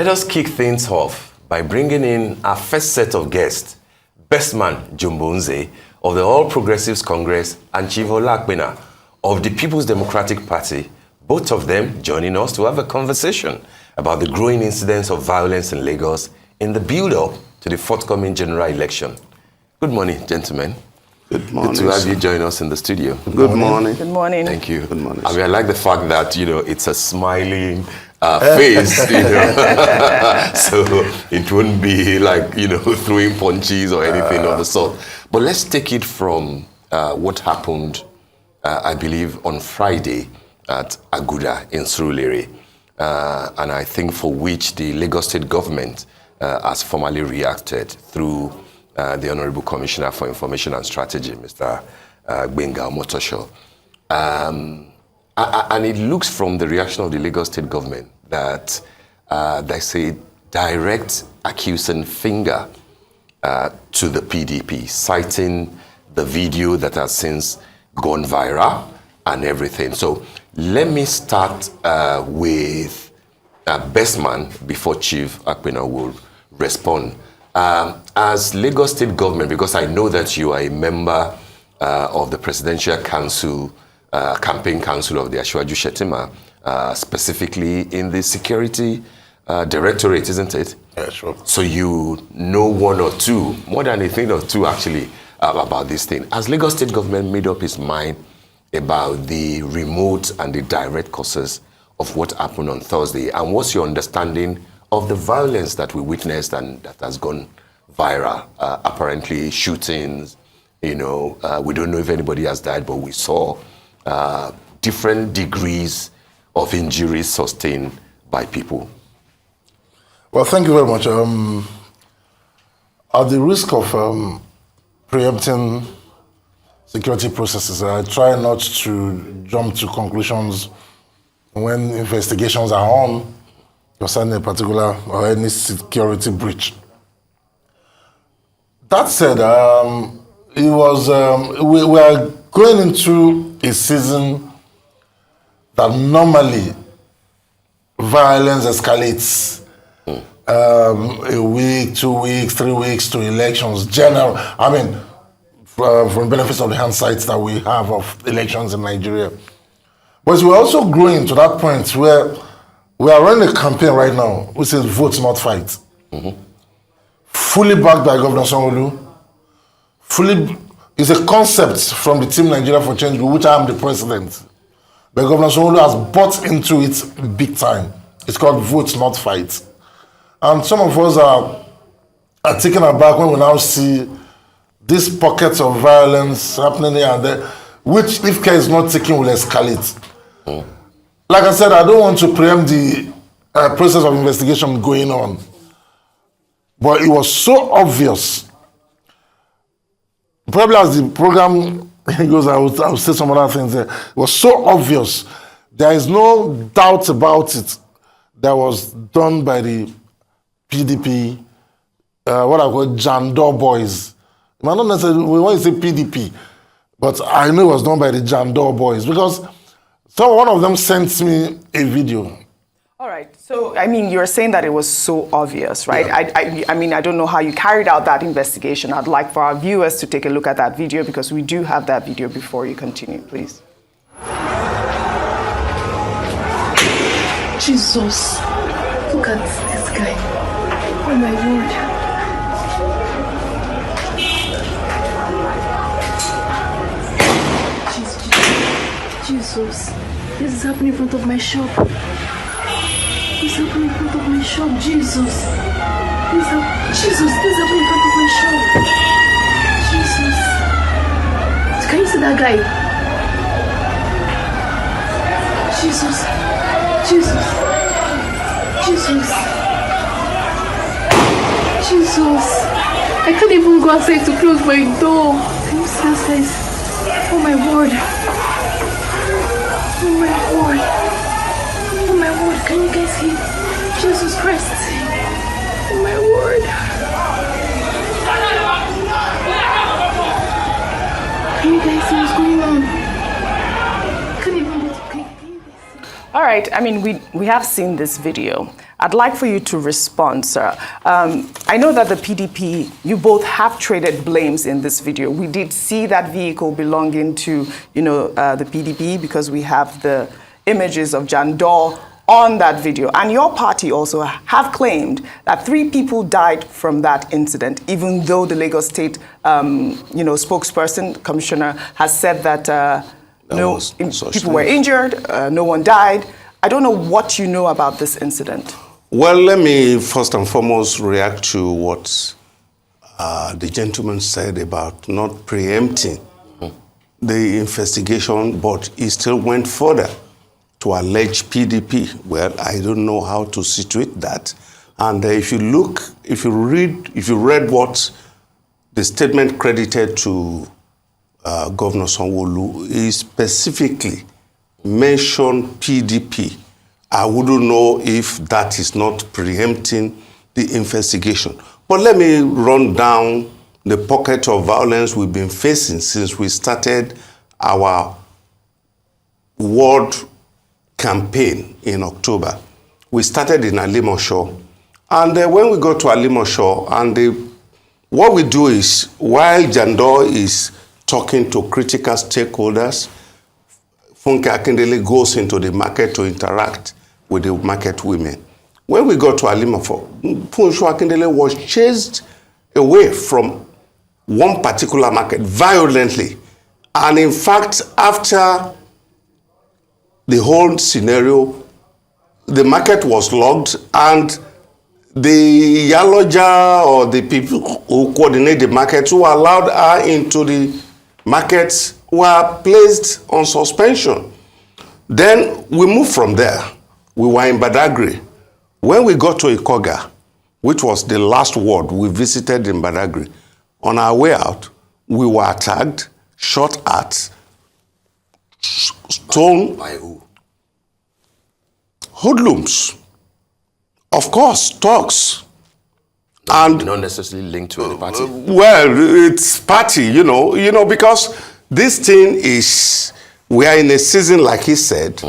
Let us kick things off by bringing in our first set of guests, Bestman Jumbo-Nse of the All Progressives Congress and Chief Apena of the People's Democratic Party, both of them joining us to have a conversation about the growing incidence of violence in Lagos in the build-up to the forthcoming general election. Good morning, gentlemen. Good morning. Good to have you join us in the studio. Good morning. Good morning. Thank you. Good morning. I mean, I like the fact that, it's a smiling face, so it wouldn't be like, throwing punches or anything of the sort. But let's take it from what happened, I believe, on Friday at Aguda in Surulere, and I think for which the Lagos State government has formally reacted through the Honorable Commissioner for Information and Strategy, Mr. Gbenga Omotosho. And it looks from the reaction of the Lagos State government that there's a direct accusing finger to the PDP, citing the video that has since gone viral and everything. So let me start with Bestman before Chief Apena will respond. As Lagos State government, because I know that you are a member of the Presidential Council, Campaign Council of the Asiwaju Shettima, specifically in the Security Directorate, isn't it? Yeah, sure. So you know one or two, more than a thing or two actually, about this thing. Has Lagos State government made up its mind about the remote and the direct causes of what happened on Thursday? And what's your understanding of the violence that we witnessed and that has gone viral? Apparently shootings, we don't know if anybody has died, but we saw different degrees of injuries sustained by people. Well, thank you very much. At the risk of preempting security processes, I try not to jump to conclusions when investigations are on concerning a particular or any security breach. That said, we are going into a season that normally violence escalates. A week, 2 weeks, 3 weeks to elections. From benefits of the hindsight that we have of elections in Nigeria. But we're also growing to that point where we are running a campaign right now which says vote, not fight. Mm-hmm. Fully backed by Governor Sanwo-Olu. It's a concept from the Team Nigeria for Change, which I am the president. But Governor Sanwo-Olu has bought into it big time. It's called vote, not fight. And some of us are taken aback when we now see these pockets of violence happening here and there, which, if care is not taken, will escalate. Mm. Like I said, I don't want to preempt the process of investigation going on. But it was so obvious. Probably as the program goes, I will say some other things there. It was so obvious. There is no doubt about it. That was done by the PDP, what I call Jandor boys. Not necessarily, when you say PDP, but I know it was done by the Jandor boys because one of them sent me a video. All right. So, you're saying that it was so obvious, right? Yeah. I don't know how you carried out that investigation. I'd like for our viewers to take a look at that video because we do have that video before you continue, please. Jesus, look at this guy. Oh my word. Jesus, this is happening in front of my shop. This is happening in front of my shop, Jesus. This is happening in front of my shop. Jesus. Can you see that guy? Jesus. I can't even go outside to close my door. Can you see that, guys? Oh my word. Oh my word. Can you guys hear? Jesus Christ. Oh my word. Can you guys see what's going on? I can't even get to click. All right. We have seen this video. I'd like for you to respond, sir. I know that the PDP, you both have traded blames in this video. We did see that vehicle belonging to, the PDP because we have the images of Jandor on that video. And your party also have claimed that 3 people died from that incident, even though the Lagos State, spokesperson, commissioner, has said that people were injured, no one died. I don't know what you know about this incident. Well, let me first and foremost react to what the gentleman said about not preempting the investigation, but he still went further to allege PDP. Well, I don't know how to situate that. And if you read what the statement credited to Governor Sanwo-Olu, he specifically mentioned PDP. I wouldn't know if that is not preempting the investigation. But let me run down the pocket of violence we've been facing since we started our world campaign in October. We started in Alimosho, and when we go to Alimosho, and what we do is, while Jandor is talking to critical stakeholders, Funke Akindele goes into the market to interact with the market women. When we got to Alimosho, Funke Akindele was chased away from one particular market violently. And in fact, after the whole scenario, the market was locked, and the Yaloja or the people who coordinate the market who allowed her into the markets were placed on suspension. Then we moved from there. We were in Badagry. When we got to Ikoga, which was the last ward we visited in Badagry, on our way out, we were attacked, shot at, stone. By who? Hoodlums. Of course, thugs. And not necessarily linked to any party. well, it's party, because this thing is, we are in a season, like he said,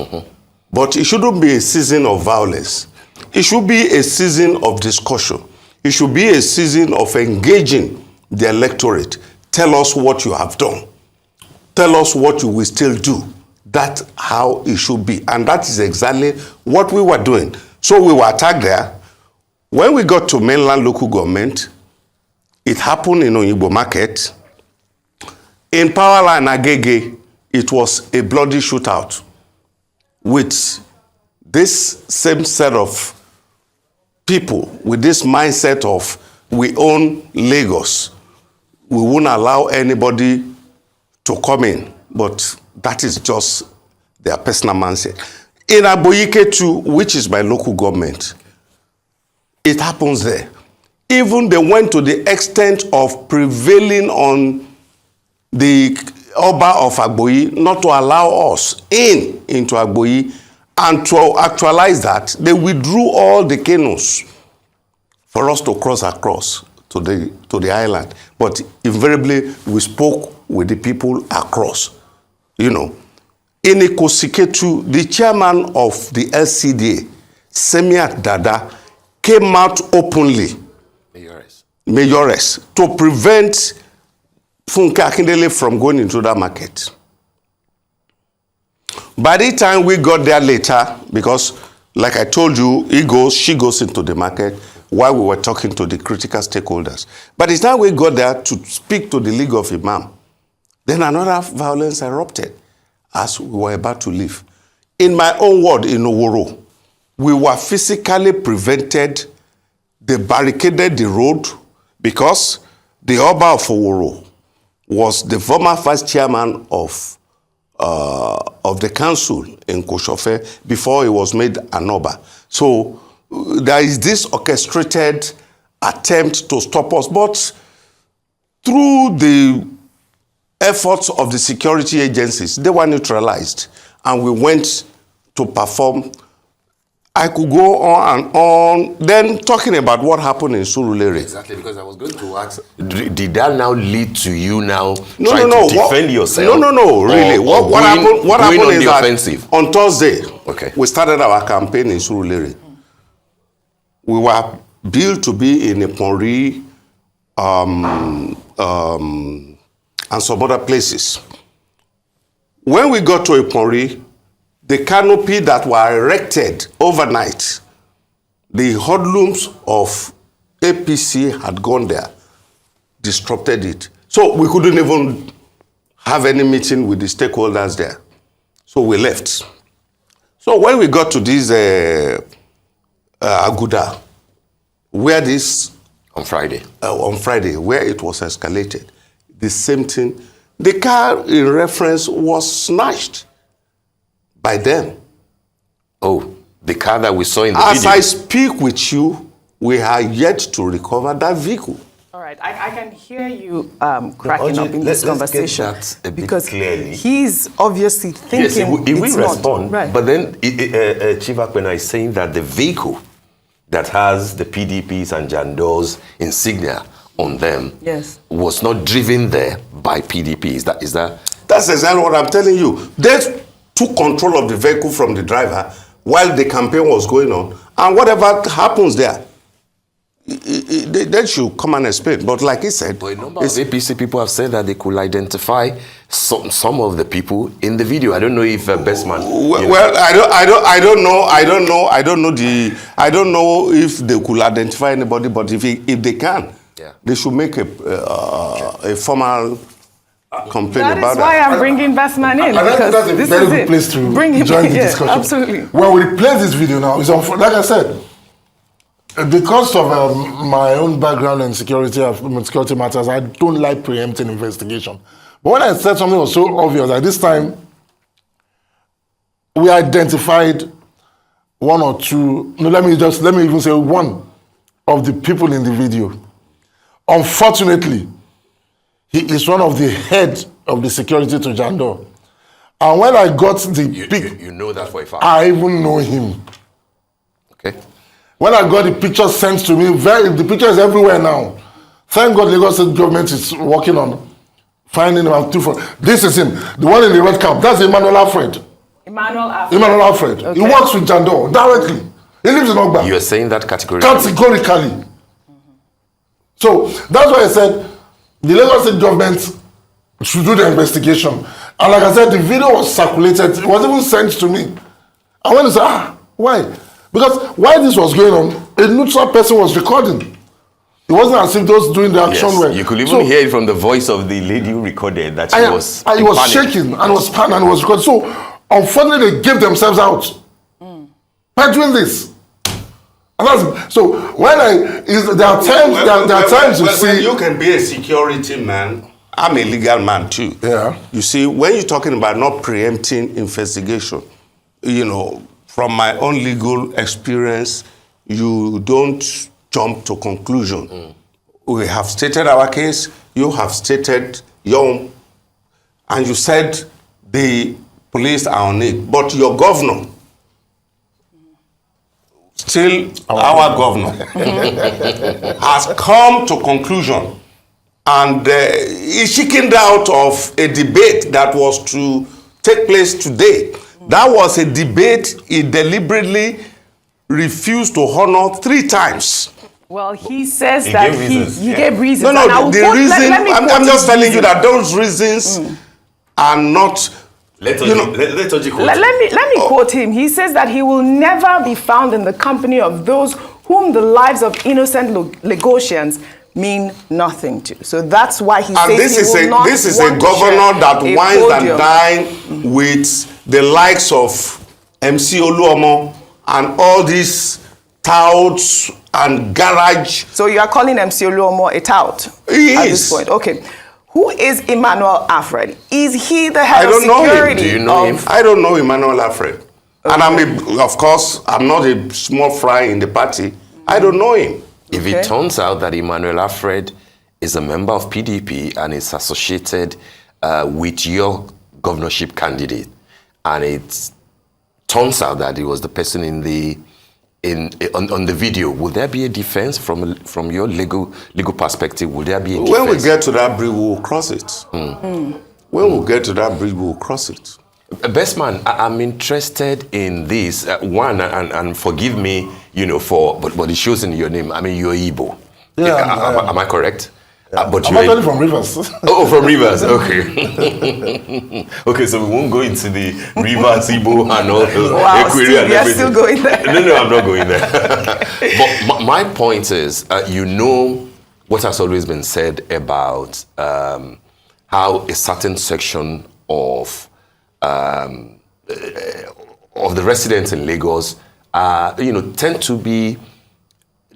but it shouldn't be a season of violence. It should be a season of discussion. It should be a season of engaging the electorate. Tell us what you have done. Tell us what you will still do. That's how it should be. And that is exactly what we were doing. So we were attacked there. When we got to mainland local government, it happened in Oyigbo Market. In Powerline Agege, it was a bloody shootout with this same set of people, with this mindset of we own Lagos. We won't allow anybody to come in, but that is just their personal mindset. In Aboyike too, which is my local government, it happens there. Even they went to the extent of prevailing on the Oba of Agboyi not to allow us into Agboyi, and to actualize that, they withdrew all the canoes for us to cross across to the island. But invariably, we spoke with the people across. In Ikosiketu, the chairman of the LCDA, Semiat Dada, came out openly, Mayores, to prevent Funke Akindele from going into that market. By the time we got there later, because like I told you, she goes into the market while we were talking to the critical stakeholders. By the time we got there to speak to the League of Imam, then another violence erupted as we were about to leave. In my own ward in Oworo, we were physically prevented. They barricaded the road because the Oba of Oworo was the former vice chairman of the council in Koshofe before he was made an Oba. So there is this orchestrated attempt to stop us, but through the efforts of the security agencies, they were neutralized, and we went to perform. I could go on and on. Then talking about what happened in Surulere. Exactly, because I was going to ask, did that now lead to you now No, trying no, to defend yourself? No, really. What happened is that offensive? on Thursday, Okay. we started our campaign in Surulere. we were billed to be in Iponri and some other places. When we got to Iponri, the canopy that were erected overnight, the hoodlums of APC had gone there, disrupted it. So we couldn't even have any meeting with the stakeholders there. So we left. So when we got to this Aguda, where this On Friday. Where it was escalated, the same thing. The car in reference was snatched by them. Oh, the car that we saw in the As video. I speak with you, we are yet to recover that vehicle. All right, I can hear you cracking Audrey, up in this let's get conversation that a bit because clearly. he's obviously thinking Yes, he will it's not. respond. Right. But then Chief Apena is saying that the vehicle that has the PDP's and Jando's insignia on them Yes. was not driven there by PDP. Is that? That's exactly what I'm telling you. They took control of the vehicle from the driver while the campaign was going on. And whatever happens there, they should come and explain. But like he said, But a number of APC people have said that they could identify some of the people in the video. I don't know if Bestman. well, I don't know if they could identify anybody. But if they can, Yeah. they should make a formal complaint That about is why that. I'm bringing Bestman in, And I think because that's a this very is good it. place to Bring him join in. the Yeah, discussion. absolutely. When we play this video now, it's like I said, because of my own background in security matters, I don't like preempting investigation. But when I said something was so obvious, like this time, we identified one or two, no, let me even say one of the people in the video. Unfortunately, he is one of the head of the security to Jando. And when I got the You know that for a fact. I even know him. Okay. When I got the picture sent to me, the picture is everywhere now. Thank God Lagos State government is working on finding him. This is him, the one in the red cap. That's Emmanuel Alfred. Emmanuel Alfred. Okay. He works with Jando directly. He lives in Ogba. You're saying that categorically. Categorically. So that's why I said the Lagos State government should do the investigation. And like I said, the video was circulated. It was even sent to me. I went to say, why? Because while this was going on, a neutral person was recording. It wasn't as if those doing the action were. You could even hear it from the voice of the lady who recorded that he was. He was shaking and was panicked and was recording. So unfortunately, they gave themselves out by doing this. And so when there are times you see. You can be a security man. I'm a legal man too. Yeah. You see, when you're talking about not preempting investigation, from my own legal experience, you don't jump to conclusion. We have stated our case, you have stated your own, and you said the police are on it. But your governor, still our governor, has come to conclusion and he chickened out of a debate that was to take place today. That was a debate he deliberately refused to honor 3 times. Well, he says He that gave reasons. he gave reasons. No, and I will the quote- reason, let me I'm quote just his telling you reason. that those reasons are not, Let Let me quote him. He says that he will never be found in the company of those whom the lives of innocent Lagosians mean nothing to. So that's why he and says this he is will a not this is a want to governor share that a wines and podium. dine with the likes of MC Oluomo and all these touts and garage. So you are calling MC Oluomo a tout He at is. this point. Okay. Who is Emmanuel Alfred? Is he the head I of don't know him. security? Do you know him? I don't know Emmanuel Alfred. And of course, I'm not a small fry in the party. I don't know him. If it turns out that Emmanuel Alfred is a member of PDP and is associated with your governorship candidate, and it turns out that he was the person on the video, would there be a defense from your legal perspective? Would there be a defense? When we get to that bridge, we will cross it. When we get to that bridge, we will cross it. Bestman, I'm interested in this. One, and forgive me, but it shows in your name. I mean, you're Igbo. Yeah, am I correct? But I'm you're actually from Rivers. Oh, from Rivers. Okay. Okay, so we won't go into the Rivers, Igbo, and all the Wow, Equity and you're everything. still going there. No, I'm not going there. But my point is, what has always been said about how a certain section of the residents in Lagos, tend to be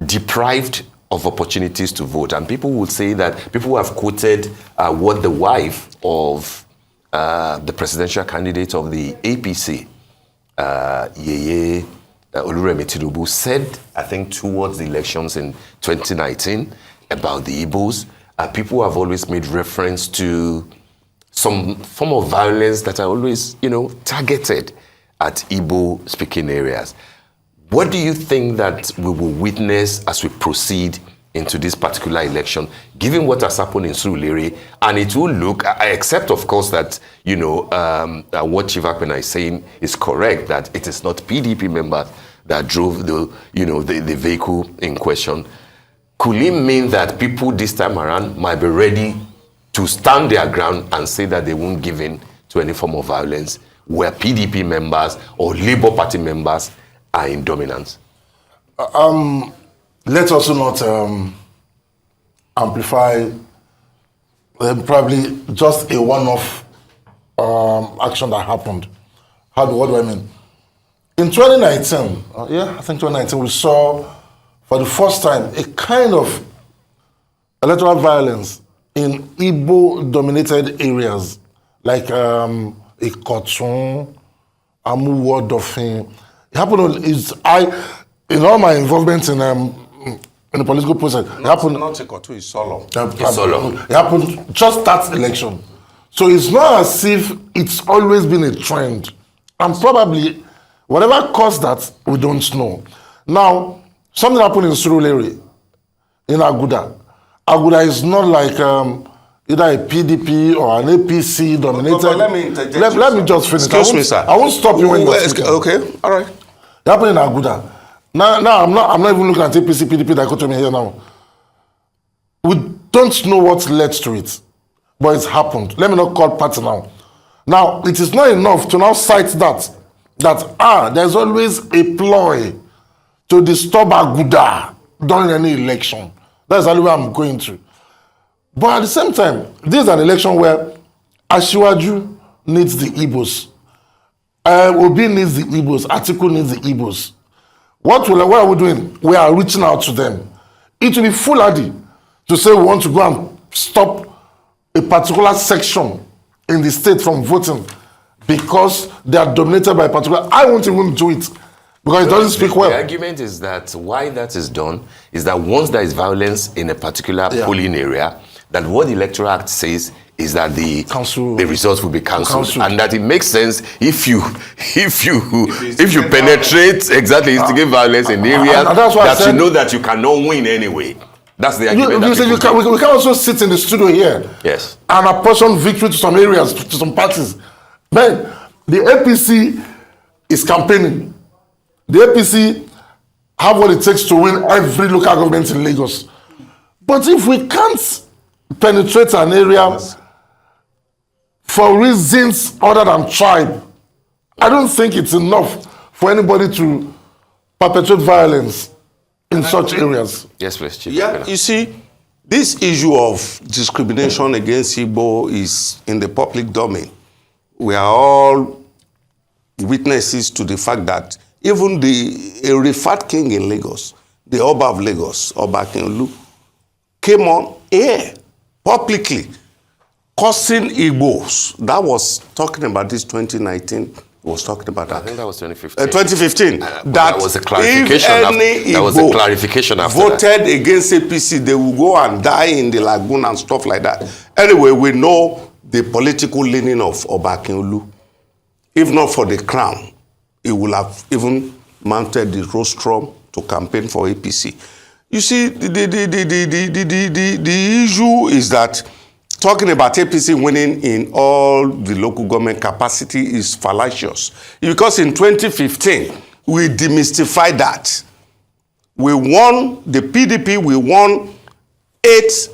deprived of opportunities to vote. And people would say that people have quoted what the wife of the presidential candidate of the APC, Yeye Oluremi Tinubu, said, I think, towards the elections in 2019 about the Igbos. People have always made reference to some form of violence that are always, targeted at Igbo-speaking areas. What do you think that we will witness as we proceed into this particular election, given what has happened in Surulere? And it will look, I accept, of course, that, what Chief Apena is saying is correct, that it is not PDP members that drove the vehicle in question. Could it mean that people this time around might be ready to stand their ground and say that they won't give in to any form of violence where PDP members or Labour Party members are in dominance? Let's also not amplify probably just a one-off action that happened. What do I mean? In 2019, I think 2019, we saw for the first time a kind of electoral violence in Igbo-dominated areas like Ikotun, Amuwo, Dofin. It happened. In all my involvement in the political process, it happened. Not Ikotun, it's Solo. It happened just that election. So it's not as if it's always been a trend, and probably whatever caused that, we don't know. Now, something happened in Surulere, in Aguda. Aguda is not like either a PDP or an APC dominated. But let me interject. Let me just finish. Excuse me, sir. I won't stop you when you're speaking. Okay, all right. It happened in Aguda. Now I'm not even looking at APC, PDP dichotomy here now. We don't know what led to it, but it's happened. Let me not call party now. Now, it is not enough to now cite that there's always a ploy to disturb Aguda during any election. That's the way I'm going to. But at the same time, this is an election where Asiwaju needs the Igbos. Obi needs the Igbos. Atiku needs the Igbos. What are we doing? We are reaching out to them. It will be foolhardy to say we want to go and stop a particular section in the state from voting because they are dominated by a particular. I won't even do it because it doesn't speak well. The argument is that why that is done is that once there is violence in a particular polling area, that what the Electoral Act says is that the results will be cancelled, and that it makes sense if you penetrate instigate violence in areas that you know that you cannot win anyway. That's the argument. We can also sit in the studio here, yes, and apportion victory to some areas, to some parties. Man, the APC is campaigning. The APC have what it takes to win every local government in Lagos. But if we can't penetrate an area for reasons other than tribe, I don't think it's enough for anybody to perpetrate violence in such areas. Yes, please, Chief. Yeah, you see, this issue of discrimination against Igbo is in the public domain. We are all witnesses to the fact that even a referred king in Lagos, the Oba of Lagos, Oba Akinolu, came on air publicly cursing Igbos. That was talking about this 2019. Was talking about that. I think that was 2015. 2015. That was a clarification. That was a clarification after voted against APC, they will go and die in the lagoon and stuff like that. Anyway, we know the political leaning of Oba Akinolu. If not for the crown, he will have even mounted the rostrum to campaign for APC. You see, the issue is that talking about APC winning in all the local government capacity is fallacious. Because in 2015, we demystified that. We won, the PDP, we won 8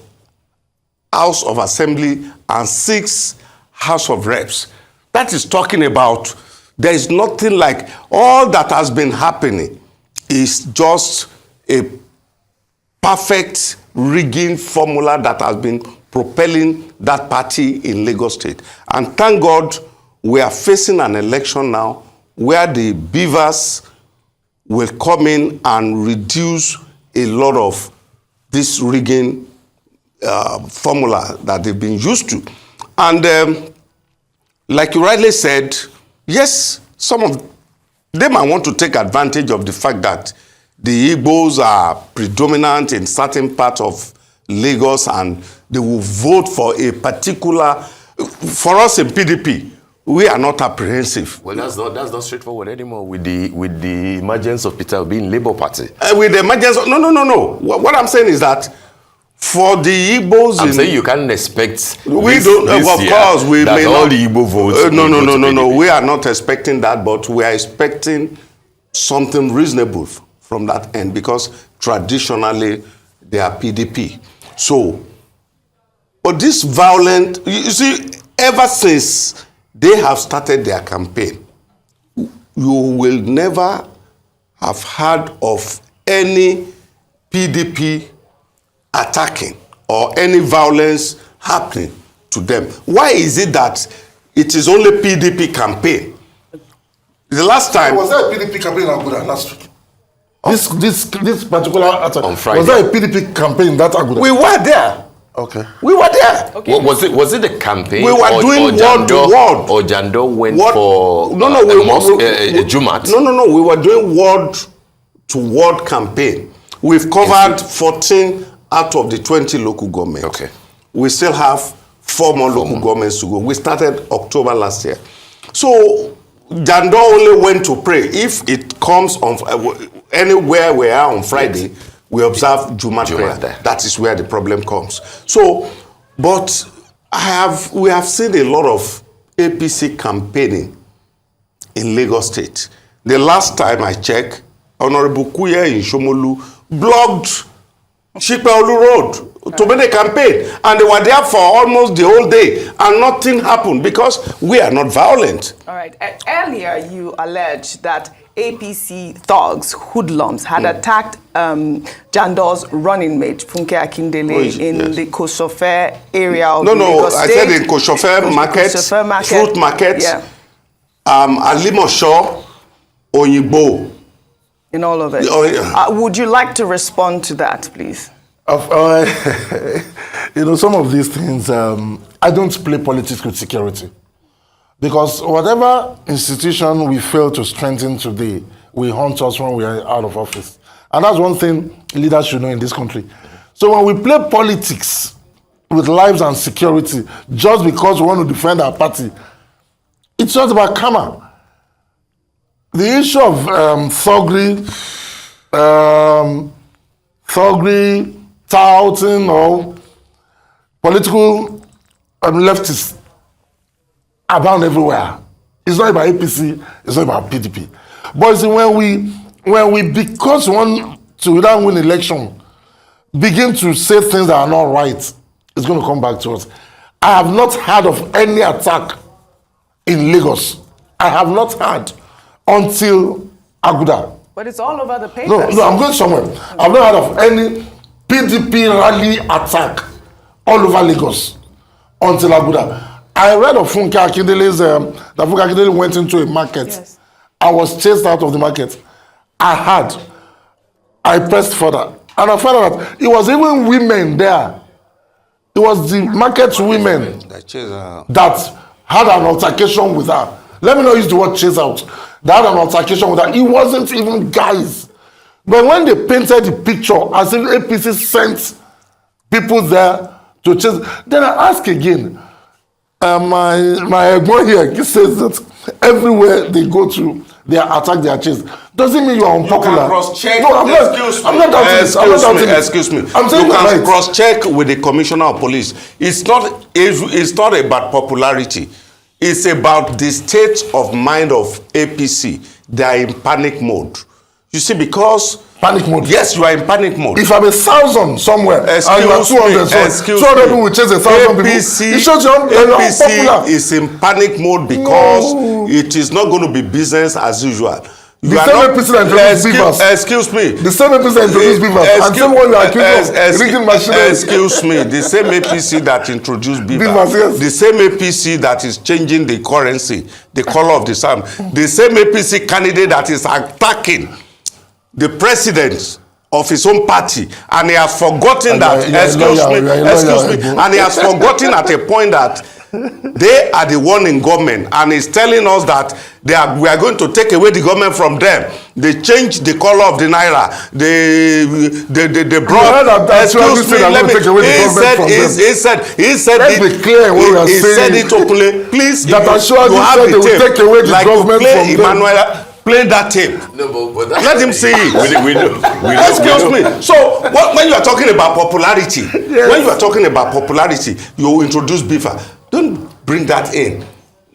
House of Assembly and 6 House of Reps. That is talking about there is nothing like, all that has been happening is just a perfect rigging formula that has been propelling that party in Lagos State. And thank God we are facing an election now where the beavers will come in and reduce a lot of this rigging formula that they've been used to. And like you rightly said, yes, some of them might want to take advantage of the fact that the Igbos are predominant in certain parts of Lagos and they will vote for a particular, for us in PDP, we are not apprehensive. Well, that's not straightforward anymore with the emergence of Peter Obi in Labour Party. With the emergence, no. What I'm saying is that for the Igbos, I'm saying you can't expect. We don't. Of course, we may all not. the Igbo votes. No. We are not expecting that, but we are expecting something reasonable from that end because traditionally they are PDP. So, but this violent, you see, ever since they have started their campaign, you will never have heard of any PDP attacking or any violence happening to them. Why is it that it is only PDP campaign? The last time... Was there a PDP campaign in Aguda last week? This particular attack. On Friday. Was there a PDP campaign in that Aguda? We were there. Okay. We were there. Okay. Was it the campaign? We were doing word to word. Or Jando went Word- for we Jumat? No. We were doing word to word campaign. We've covered 14 out of the 20 local governments. Okay. We still have 4 more local governments to go. We started October last year. So Jando only went to pray. If it comes on anywhere we are on Friday, we observe Jumat prayer. there. That is where the problem comes. So, but we have seen a lot of APC campaigning in Lagos State. The last time I checked, Honorable Kuye in Shomolu blocked Shipeolu Road to make a campaign, and they were there for almost the whole day, and nothing happened because we are not violent. All right. Earlier, you alleged that APC thugs, hoodlums, had attacked Jando's running mate, Funke Akindele, in the Koshofe area of Lagos I State. said in Koshofe Market, Fruit Market, Yeah. Alimosho, Oyinbo. In all of it. Oh, yeah. Would you like to respond to that, please? Some of these things, I don't play politics with security. Because whatever institution we fail to strengthen today, will haunt us when we are out of office. And that's one thing leaders should know in this country. So when we play politics with lives and security, just because we want to defend our party, it's just about karma. The issue of thuggery, touting, or political leftists abound everywhere. It's not about APC, it's not about PDP. But see, when we because we want to, without win election, begin to say things that are not right, it's going to come back to us. I have not heard of any attack in Lagos. I have not heard until Aguda. But it's all over the papers. No, I'm going somewhere. I've not heard of any PDP rally attack all over Lagos until Aguda. I read of Funke Akindele's, that Funke Akindele went into a market. Yes. I was chased out of the market. I pressed further. And I found out that it was even women there. It was the market women that had an altercation with her. Let me not use the word chase out. They had an altercation with her. It wasn't even guys. But when they painted the picture as if APC sent people there to chase, then I ask again, my boy here, he says that everywhere they go to, they attack their chase. doesn't mean you are unpopular. You can cross-check. No, I'm not doubting it. I'm not doubting it. Excuse me. I'm saying you can right. cross-check with the Commissioner of Police. It's not about popularity. It's about the state of mind of APC. They are in panic mode. You see, because... Panic mode? Yes, you are in panic mode. If I'm 1,000 somewhere, and you are 200, so 200 people will chase 1,000 people, it shows you're unpopular. APC is in panic mode because it is not going to be business as usual. The same APC that introduced beavers. Excuse me. The same APC that introduced beavers. And same one you are accused of rigging machinery. Excuse me. The same APC that introduced beavers. Yes. The same APC that is changing the currency, the color of the sun. The same APC candidate that is attacking the president of his own party, and he has forgotten that. Excuse me. And he has forgotten at a point that they are the one in government, and he's telling us that we are going to take away the government from them. They changed the color of the naira. They brought. Excuse me. Let me. He said. Let's be clear what we are saying. He said it openly. Please. That assured you said they will take away the government from them. Play that tape. No, but let him see it. we know. Excuse me. So when you are talking about popularity, when you are talking about popularity, you introduce beaver. Don't bring that in.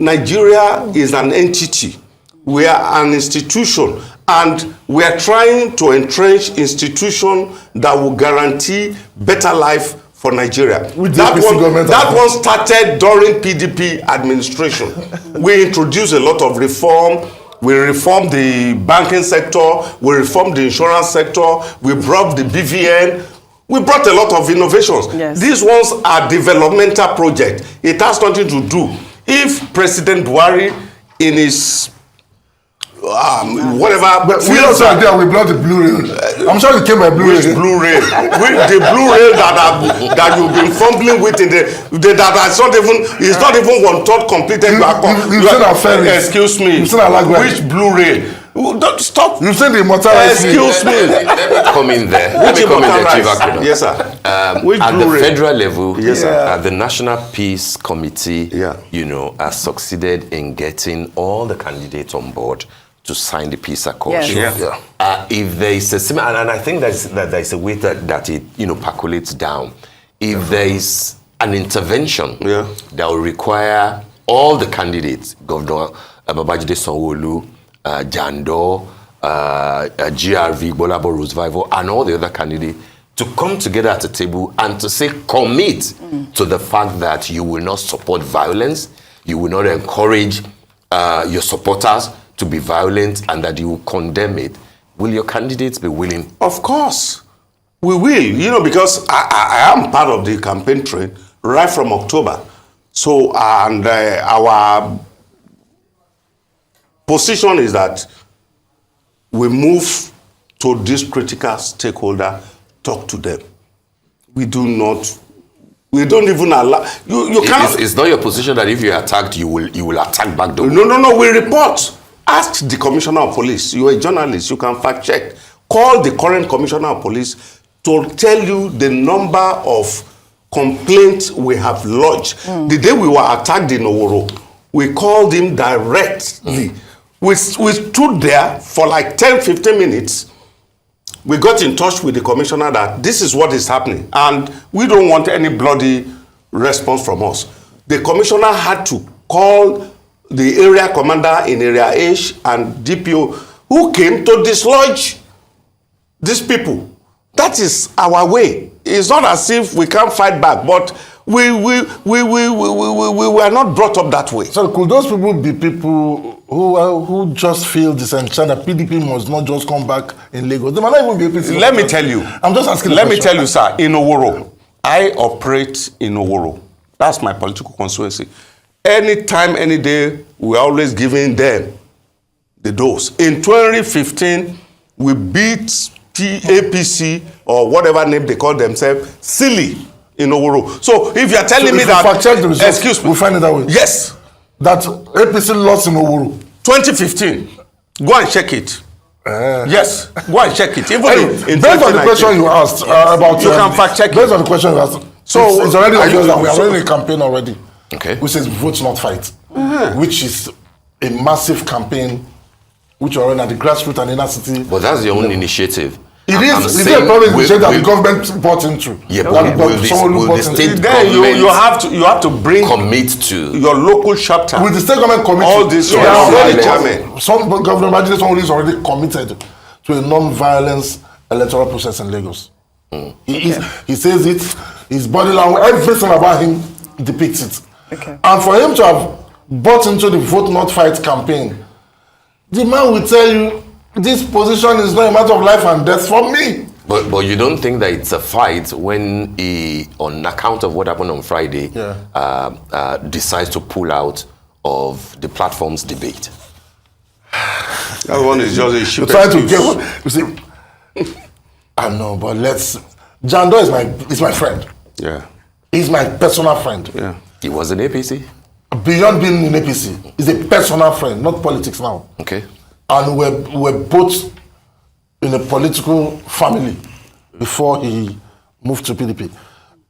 Nigeria is an entity. We are an institution, and we are trying to entrench institution that will guarantee better life for Nigeria. That one started during PDP administration. We introduced a lot of reform. We reformed the banking sector, we reformed the insurance sector, we brought the BVN, we brought a lot of innovations. Yes. These ones are developmental projects. It has nothing to do. If President Buhari in his whatever... But we also are there, we brought the blue rail. I'm sure you came by blue rail. Which blue rail? The blue rail that you've been fumbling with in it's not even one-third completed. You've seen our ferries. Excuse me. You've seen our language. Which blue rail? Don't stop. You've seen the motorized. Excuse me. Let me come in there. Yes, sir. At the federal level, yes, sir. The National Peace Committee, has succeeded in getting all the candidates on board to sign the peace accord. Yes. If there is a similar, and I think that there is a way that it percolates down. If there is an intervention that will require all the candidates, Governor Babajide Sanwo-Olu, Jando, GRV, Bolabo Rosevival, and all the other candidates to come together at a table and to say commit to the fact that you will not support violence, you will not encourage your supporters to be violent, and that you will condemn it. Will your candidates be willing? Of course, we will. Because I am part of the campaign train right from October. So, and our position is that we move to this critical stakeholder, talk to them. We don't even allow you cannot. It's not your position that if you are attacked, you will attack back. No. We report. Ask the Commissioner of Police. You are a journalist. You can fact check. Call the current Commissioner of Police to tell you the number of complaints we have lodged. The day we were attacked in Oworo, we called him directly. We stood there for like 10-15 minutes. We got in touch with the commissioner that this is what is happening, and we don't want any bloody response from us. The commissioner had to call the area commander in Area H and DPO, who came to dislodge these people. That is our way. It's not as if we can't fight back, but we were not brought up that way. So could those people be people who just feel disenchanted that PDP must not just come back in Lagos? They might not even be APC. Let me tell you. I'm just asking. Let me tell you, sir. In Oworo, I operate in Oworo. That's my political constituency. Anytime, any day, we're always giving them the dose. In 2015, we beat APC, or whatever name they call themselves, silly in Oworo. So if you're telling me that... Fact-check the results, excuse me. we'll find it that way. Yes. That APC lost in Oworo. 2015. Go and check it. Yes. Go and check it. Even in based on the question you asked about... You can fact-check it. Based on the question you asked, so it's already obvious that we are running a campaign already. Okay. Which says vote not fight, which is a massive campaign which are run at the grassroots and inner city. But that's your own initiative. It I'm is. It's saying a problem will- that the will- government bought into. Yeah, That but will the someone bought into. state Then government you have to bring commit to your local chapter. With the state government committee, All this yeah, already already chairman. some Governor Babajide Sanwo-Olu is already committed to a non-violence electoral process in Lagos. He says it. His body language, everything about him depicts it. Okay. And for him to have bought into the Vote Not Fight campaign, the man will tell you, this position is not a matter of life and death for me. But you don't think that it's a fight when he, on account of what happened on Friday, decides to pull out of the platform's debate? That one is just a sheep You're trying to excuse. get, you see, I know, but Jando is my friend. Yeah, He's my personal friend. yeah. He was in APC. Beyond being in APC, he's a personal friend, not politics now. Okay. And we're both in a political family before he moved to PDP.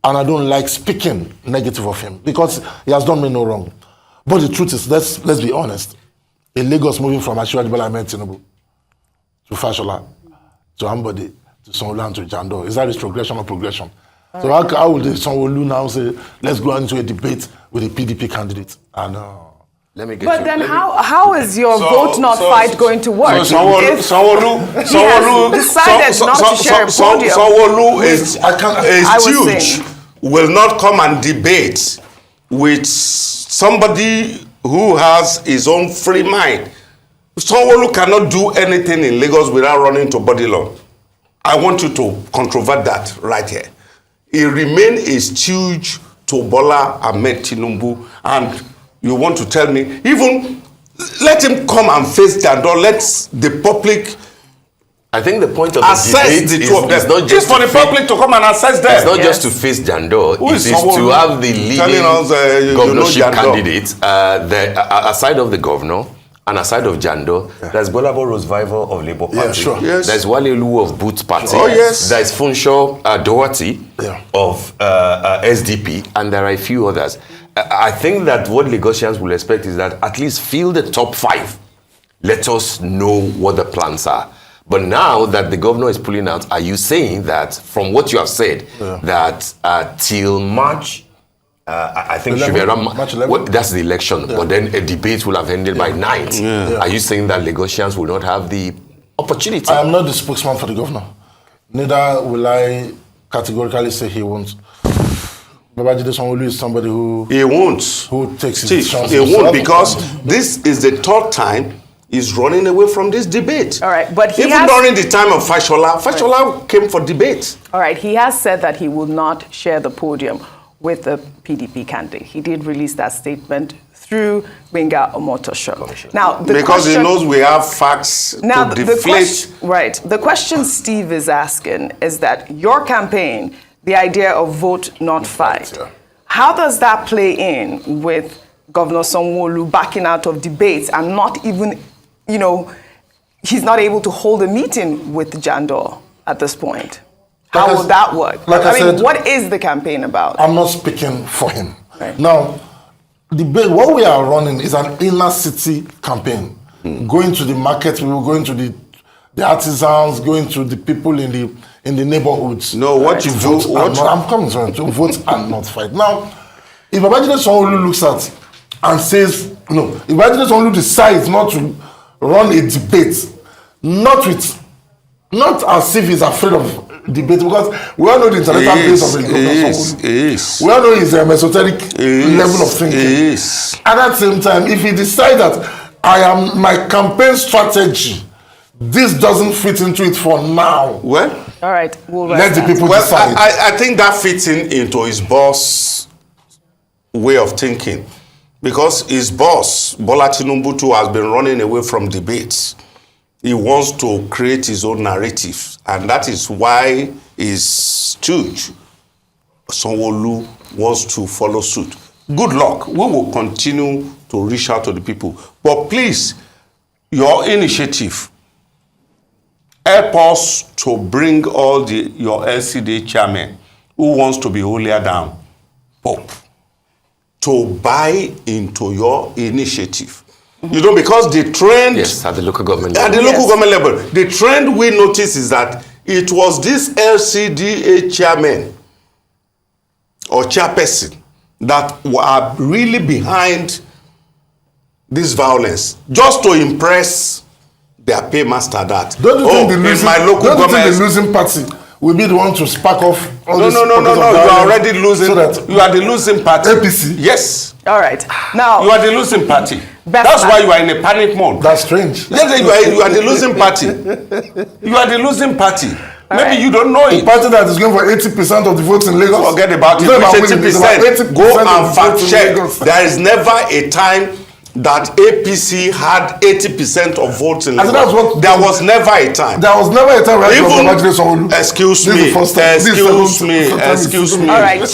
And I don't like speaking negative of him because he has done me no wrong. But the truth is, let's be honest. In Lagos, moving from Asiwaju Bola Ahmed Tinubu to Fashola, to Ambode, to Sanwo-Olu and to Jando, is that retrogression or progression? So how will the Sanwo-Olu now say, let's go into a debate with a PDP candidate? I know. Let me get But you. then how is your vote not fight going to work? So Sanwo-Olu decided not to share a podium. Sanwo-Olu is I was huge. saying. Will not come and debate with somebody who has his own free mind. Sanwo-Olu cannot do anything in Lagos without running to body law. I want you to controvert that right here. He remain a stooge to Bola Ahmed Tinubu, and you want to tell me, even let him come and face that door, let the public I think the point of the assess debate the is, two of them. is not It's just for to the face, public to come and assess them. it's not Yes. just to face Jando. Who It is is to Sanwo-Olu have the leading telling us, you know governorship Jando? candidate, aside of the governor and aside of Jando, there's Bolabo Rosevival of Labour Party. Yeah, sure. Yes. There's Wale Olu of Boots Party. Oh, yes. There's Funsho Doherty Yeah. of SDP, and there are a few others. I think that what Lagosians will expect is that at least fill the top 5. Let us know what the plans are. But now that the governor is pulling out, are you saying that, from what you have said, that till March, I think it should be 11, around March 11? well, that's the election, but then a debate will have ended by 9th. Are you saying that Lagosians will not have the opportunity? I am not the spokesman for the governor. Neither will I categorically say he won't. Babajide Sanwo-Olu is somebody who He won't. takes his Chief, chances. he won't, because this is the 3rd time he's running away from this debate. All right, but he even has- during the time of Fashola came for debate. All right, he has said that he will not share the podium with the PDP candidate. He did release that statement through Gbenga Omotosho. Now, the Because question, he knows we have facts now to the deflate. question, right? The question Steve is asking is that your campaign, the idea of vote not fight, yeah. how does that play in with Governor Sanwo-Olu backing out of debates and not even, he's not able to hold a meeting with Jando at this point? How will that work? like I said, what is the campaign about? I'm not speaking for him. Right. Now, what we are running is an inner city campaign. Going to the market, we will go into the artisans, going to the people in the neighborhoods. No, what you do, I'm coming to vote and not fight. Now, if Babajide Sanwo-Olu looks at and says, no, if Babajide Sanwo-Olu decides not to run a debate, not as if he's afraid of debate, because we all know the intellectual base of the Governor Sanwo-Olu. We all know his esoteric level of thinking. At that same time, if he decides that my campaign strategy, this doesn't fit into it for now. Well, All right, we'll Let the rest that. people well, decide. I think that fits into his boss' way of thinking, because his boss, Bola Tinubu, too, has been running away from debates. He wants to create his own narrative, and that is why his stooge, Sanwo-Olu, wants to follow suit. Good luck. We will continue to reach out to the people. But please, your initiative, help us to bring all your LCD chairmen who wants to be holier than Pope to buy into your initiative. You know, because the trend... Yes, at the local government At level. the local government level. The trend we notice is that it was this LCDA chairman or chairperson that were really behind this violence, just to impress their paymaster that, Don't you think the government... losing party will be the one to spark off all No, this? you are already losing. So that You are the losing party. APC? Yes. All right. Now, You are the losing party. Bestman. That's why you are in a panic mode. That's strange. Yes, you are the losing party. You are the losing party. Maybe right. you don't know The it. party that is going for 80% of the votes in Lagos. Forget about it. It's not about Which winning, it's about 80%. 80% Go of the and fact votes in check. Lagos. There is never a time that APC had 80% of votes in I think Lagos. that's what- There was never a time. There was never a time where it was Babajide Sanwo-Olu. Excuse This is me, the first time. This is the excuse me. all right. You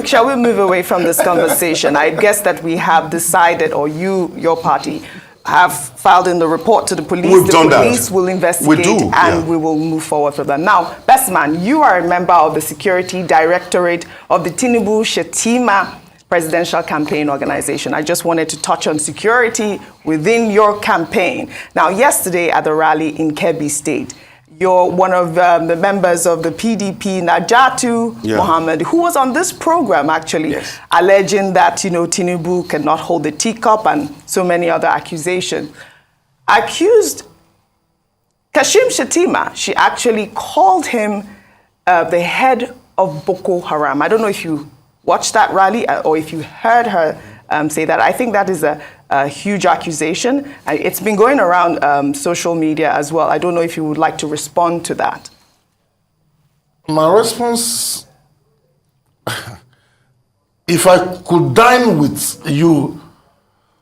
Shall we move away from this conversation? I guess that we have decided, or your party, have filed in the report to the police. We've done the that. police will investigate, We do, and yeah. we will move forward with that. Now, Bestman, you are a member of the Security Directorate of the Tinubu-Shetima Presidential Campaign Organization. I just wanted to touch on security within your campaign. Now, yesterday at the rally in Kebbi State, you're one of the members of the PDP, Najatu Yeah. Mohammed, who was on this program actually, Yes. alleging that, Tinubu cannot hold the teacup and so many other accusations. Accused Kashim Shettima, she actually called him the head of Boko Haram. I don't know if you watched that rally or if you heard her say that. I think that is a huge accusation. It's been going around social media as well. I don't know if you would like to respond to that. My response, if I could dine with you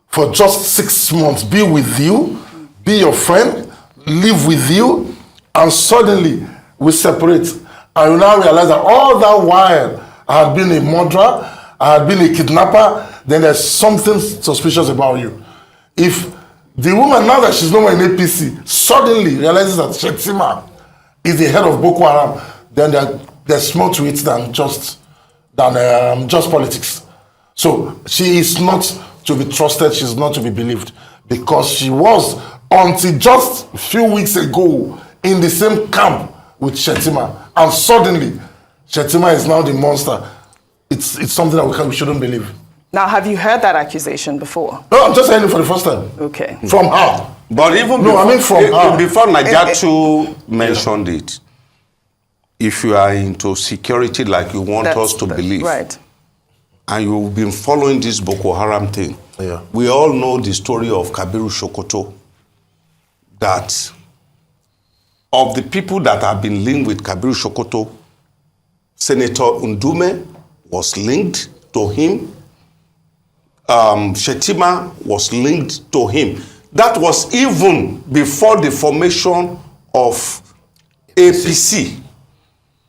for just 6 months, be with you, be your friend, live with you, and suddenly we separate, I will now realize that all that while I had been a murderer, I had been a kidnapper, then there's something suspicious about you. If the woman, now that she's no more in APC, suddenly realizes that Shettima is the head of Boko Haram, then there's more to it than just politics. So she is not to be trusted, she's not to be believed, because she was, until just a few weeks ago, in the same camp with Shettima, and suddenly Shettima is now the monster. It's something that we shouldn't believe. Now, have you heard that accusation before? No, I'm just hearing it for the first time. Okay. From her. But even No, I mean from her. before Najatu mentioned it, if you are into security like you want us to believe, Right. and you've been following this Boko Haram thing, Yeah. we all know the story of Kabiru Sokoto, that of the people that have been linked with Kabiru Sokoto, Senator Ndume was linked to him. Shettima was linked to him. That was even before the formation of APC.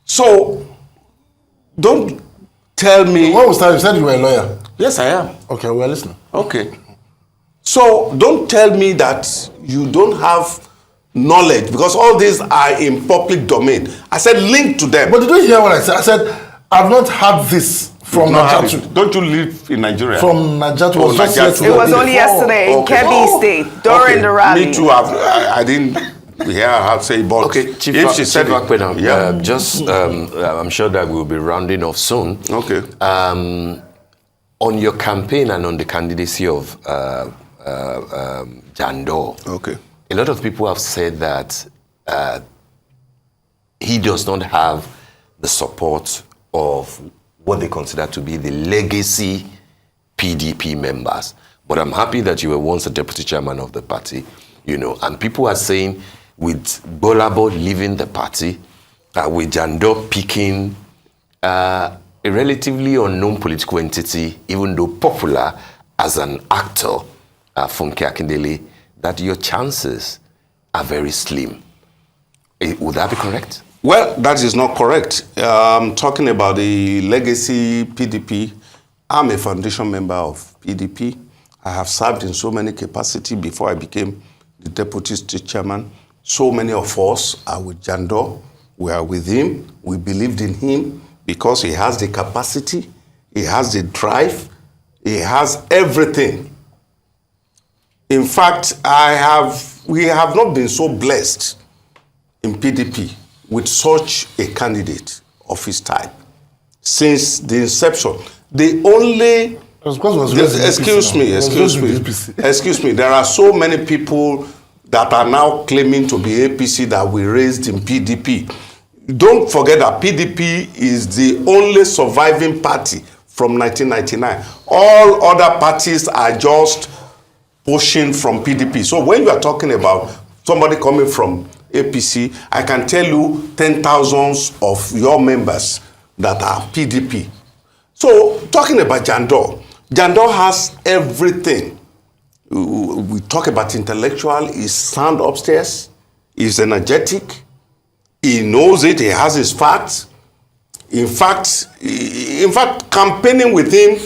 So, don't tell me... When was that? You said you were a lawyer. Yes, I am. Okay, we're listening. Okay. So, don't tell me that you don't have knowledge, because all these are in public domain. I said link to them. But did you hear what I said? I said, I've not had this from Najatu. Don't you live in Nigeria? From Najatu. Oh, Was just Najatu. yesterday. It was only yesterday in Okay. Kebbi State during the rally. Me too. I didn't hear her say, but Okay, Chief if she said it, Apena, yeah. I'm sure that we'll be rounding off soon. Okay. On your campaign and on the candidacy of Jando, Okay. a lot of people have said that he does not have the support of what they consider to be the legacy PDP members. But I'm happy that you were once a deputy chairman of the party, and people are saying with Bolabo leaving the party, with Jando picking a relatively unknown political entity, even though popular as an actor, Funke Akindele, that your chances are very slim. Would that be correct? Well, that is not correct. Talking about the legacy PDP, I'm a foundation member of PDP. I have served in so many capacities before I became the deputy state chairman. So many of us are with Jando. We are with him. We believed in him because he has the capacity, he has the drive, he has everything. In fact, we have not been so blessed in PDP with such a candidate of his type since the inception. The only excuse me. There are so many people that are now claiming to be APC that we raised in PDP. Don't forget that PDP is the only surviving party from 1999. All other parties are just pushing from PDP. So when you are talking about somebody coming from APC, I can tell you 10,000s of your members that are PDP. So talking about Jandor has everything. We talk about intellectual, he's sound upstairs, he's energetic, he knows it, he has his facts. In fact, campaigning with him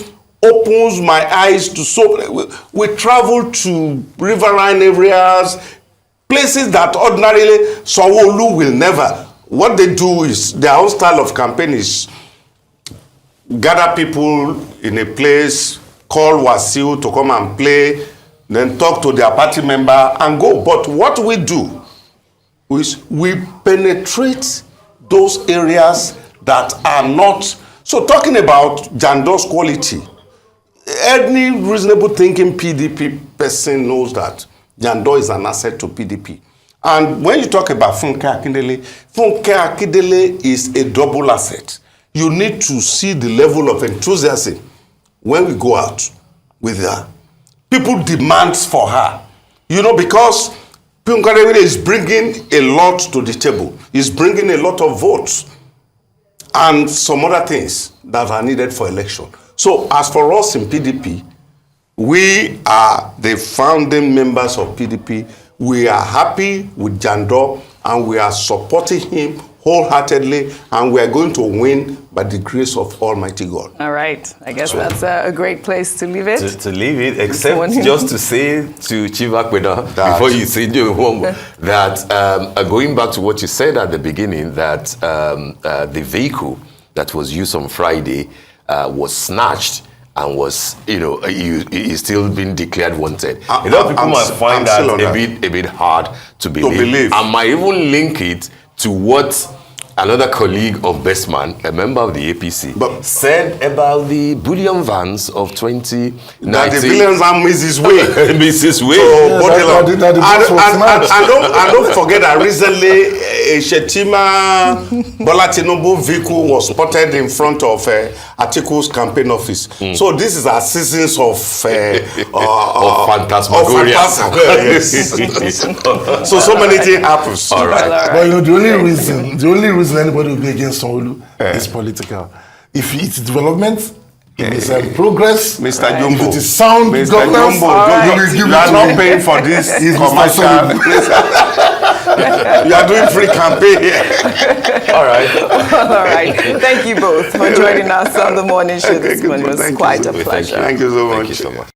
opens my eyes to so. We travel to riverine areas, places that ordinarily Sanwo-Olu will never. What they do is, their own style of campaign is gather people in a place, call Wasiu to come and play, then talk to their party member and go. But what we do is we penetrate those areas that are not. So talking about Jandor's quality, any reasonable thinking PDP person knows that Jandor is an asset to PDP. And when you talk about Funke Akindele is a double asset. You need to see the level of enthusiasm when we go out with her. People demand for her. You know, because Funke Akindele is bringing a lot to the table. He's bringing a lot of votes and some other things that are needed for election. So as for us in PDP, we are the founding members of PDP. We are happy with Jandor and we are supporting him wholeheartedly, and we are going to win by the grace of Almighty God. All right. I guess that's a great place to leave it. To leave it, except just to say to Chief Apena, before you say that going back to what you said at the beginning, that the vehicle that was used on Friday was snatched and was, is still being declared wanted. A lot of people might find that a bit hard to believe. I might even link it to what another colleague of Bestman, a member of the APC, said about the bullion vans of 2019. That the bullion van misses his way. Misses his way. And don't forget that recently a Shetima Bola Tinubu vehicle was spotted in front of Atiku's campaign office. So this is our seasons of phantasmagoria. Yes. So many things happens. All right. But the only reason anybody will be against Sanwo-Olu is political. If it's development, if it's progress, Mr. Jumbo, if it is sound Mr. governance, Jumbo, you are not paying for this commercial. You are doing free campaign here. All right. All right. Thank you both for joining us on the morning show this morning. It was quite a pleasure. Thank you so much. Thank you so much.